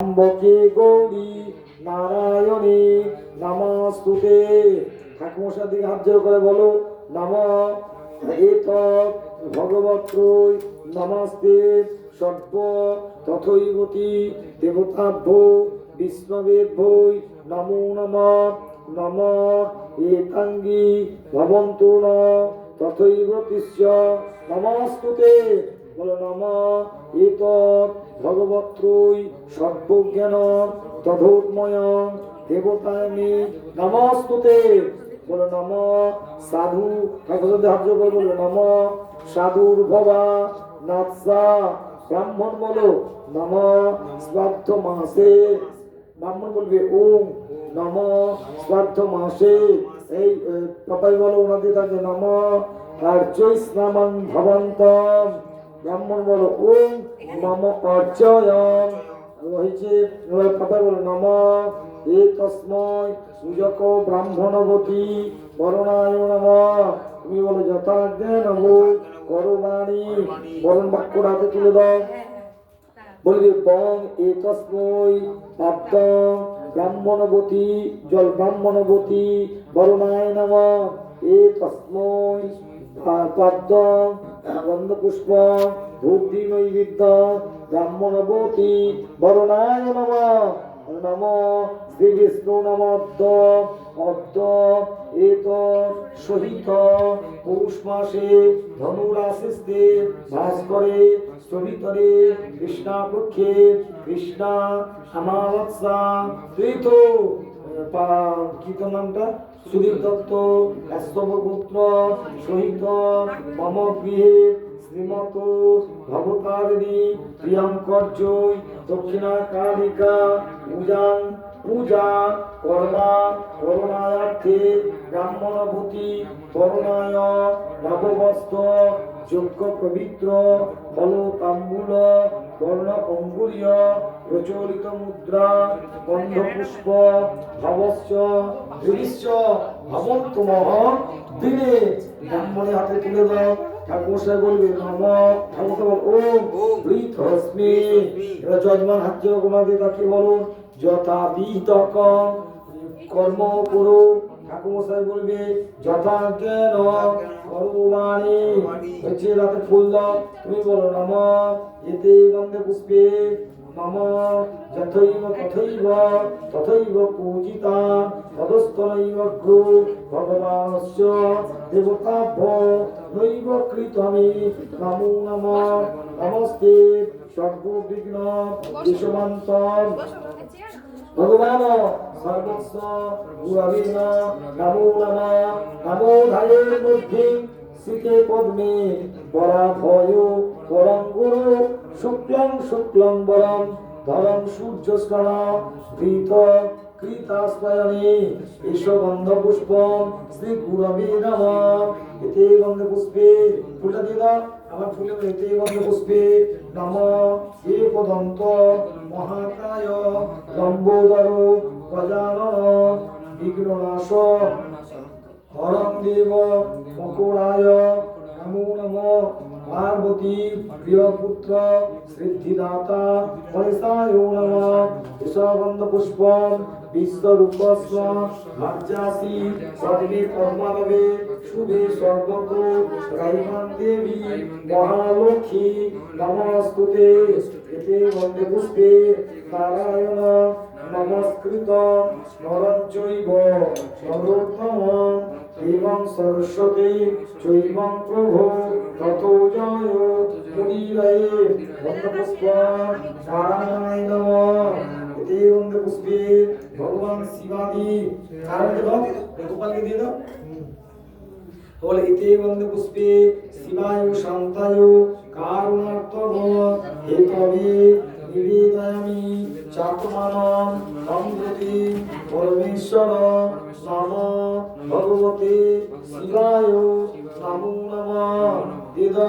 বকে গৌরী নারায়ণী নমস্তুতে। ঠাকুমশার দিকে হাত জোড় করে বলো নম এতৎ ভগবত্রৈ নমস্তে সর্ব তথৈবতি দেবতাভ্যো বিষ্ণবেভ্যৈ নমো নমঃ নম এতাঙ্গি ভবন্তু ন তথৈব তিস্য নমস্তুতে। বলো নম এতৎ ভগবত্রৈ সর্বজ্ঞান তথোন্ময় দেবতায়নি নমস্তুতে। বলো নম সাধু ঠাকুর হাত জোড় করে বলো নম সাধুর্ভবা নাৎসা ব্রাহ্মণ বলো নম শ্রাদ্ধ মাসে ব্রাহ্মণ বলবে ওম নম শ্রাদ্ধ মাসে। এই পাপাই বলো ওনাদের থাকে নম আর্চৈ স্নামং ভবন্তম ব্রাহ্মণ বলো ওম নম অর্চয়ম। হয়েছে পাপাই বলো নম এ তস্মৈ সুজক ব্রাহ্মণবতী বরণায় নমঃ। তুমি বলো যথাজ্ঞা নম করবাণী বরণ বাক্য হাতে তুলে দাও। বলবে বং এ তস্মৈ পাদ্য ব্রাহ্মণবতী জল ব্রাহ্মণবতী বরণায় নমঃ। এ তস্মৈ পাদ্য গন্ধ পুষ্প ধূপদী নৈবেদ্য ব্রাহ্মণবতী বরণায় নমঃ। নম শ্রী বিষ্ণু নমঃ অদ্য এত সহিত পৌষ মাসে ধনুরাশিস্তে ভাস্করে স্থবিতরে কৃষ্ণাপক্ষে কৃষ্ণা আমাবস্যা তীর্থ কি তো নামটা সুদীপ দত্ত স্তব পুত্র সহিত মম গৃহে শ্রীমত ভবতারিণী প্রিয়ঙ্কর্যৈ দক্ষিণা কালিকা পূজাং পূজা কর্মা করুণায়ার্থে ব্রাহ্মণভূতি করুণায় নববস্ত্র যজ্ঞ পবিত্র ফল তাম্বুল বর্ণ অঙ্গুরীয় প্রচলিত মুদ্রা গন্ধ পুষ্প ভবস্য দৃশ্য ভবন্ত মহ দিনে ব্রাহ্মণের হাতে তুলে দাও। ঠাকুর বলবে নম ঠাকুর বল ওম বৃথস্মি। এবার যজমান হাত জোড় ওনাকে তাকে বলুন যথা বিহিতক কর্ম করো। ঠাকুর বলবে যথা জ্ঞান করবাণী। হচ্ছে রাতে ফুল দাও। তুমি বলো নম এতে গন্ধে পুষ্পে মম যথৈব তথৈব তথৈব পূজিতা তদস্তনৈব গ্রো ভগবানস্য দেবতাভ্যো নৈব কৃতমি নমো নমঃ। নমস্তে সর্ববিঘ্ন বিশ্বমন্তম ভগবান সর্বস্ব গুরবে নমো নমঃ। নমো ধায়ের বুদ্ধি শ্রীতে পদ্মে বরাভয় পরম গুরু শুক্লং শুক্লং বরম ধরম সূর্যস্কণ কৃত কৃতাস্ময়নে এষ গন্ধ পুষ্পম শ্রী গুরবে নমঃ। এতে গন্ধ পুষ্পে ফুলটা দিয়ে দাও আমার ফুলে এতে গন্ধ পুষ্পে নমঃ। এ পদন্ত মহাকায় লম্বোদর গজানন বিঘ্ননাশ হরং দেব মকরায় নমো নমঃ। পার্বতী প্রিয়পুত্র সিদ্ধিদাতা গণেশায় নমঃ। এষগন্ধ পুষ্পম বিশ্বরূপস্ব ভার্যাসি পদ্মে পদ্মালবে শুভে সর্বত রাইমান দেবী মহালক্ষ্মী নমস্তুতে। এতে গন্ধে পুষ্পে নারায়ণ নমস্কৃত নরং চৈব নরোত্তমঃ এবং সরস্বতী চৈবং প্রভু ততো জয় মুনিরয়ে গন্ধপুষ্প নারায়ণায় নমঃ। এতে গন্ধপুষ্পে ভগবান শিবাদি গোপালকে দিয়ে দাও। বলে এতে গন্ধপুষ্পে শিবায় শান্তায় কারুণার্থব হেতবে নিবেদয়ামি চাত্মানম সম্প্রতি পরমেশ্বর নম ভগবতে শিবায় নমো নমঃ।